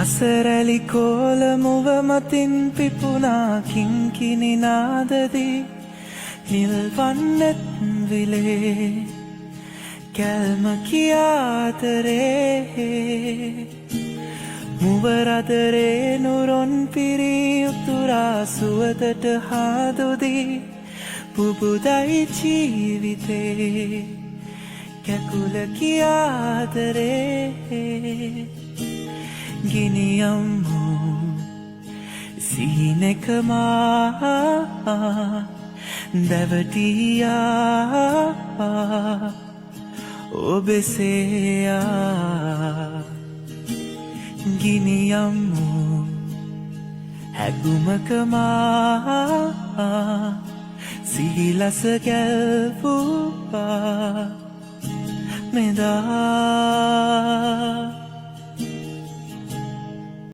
හසරැලි කෝල මුව මතින් පිපුණා කිංකිණි නාදදී නිල්වන්නෙත් විලේ කැල්ම කියාතරේ මුවරදරේ නුරොන් පිරී උතුරා සුවදට හාදුදී පුබුදයි ජීවිතේ කැකුල කියාතරේ ගිනියම්මු සිහිනෙකමා දැවටියා ඔබෙසේයා ගිනියම්මු හැගුමකමා සිහිලස ගැල්පුවා මෙදා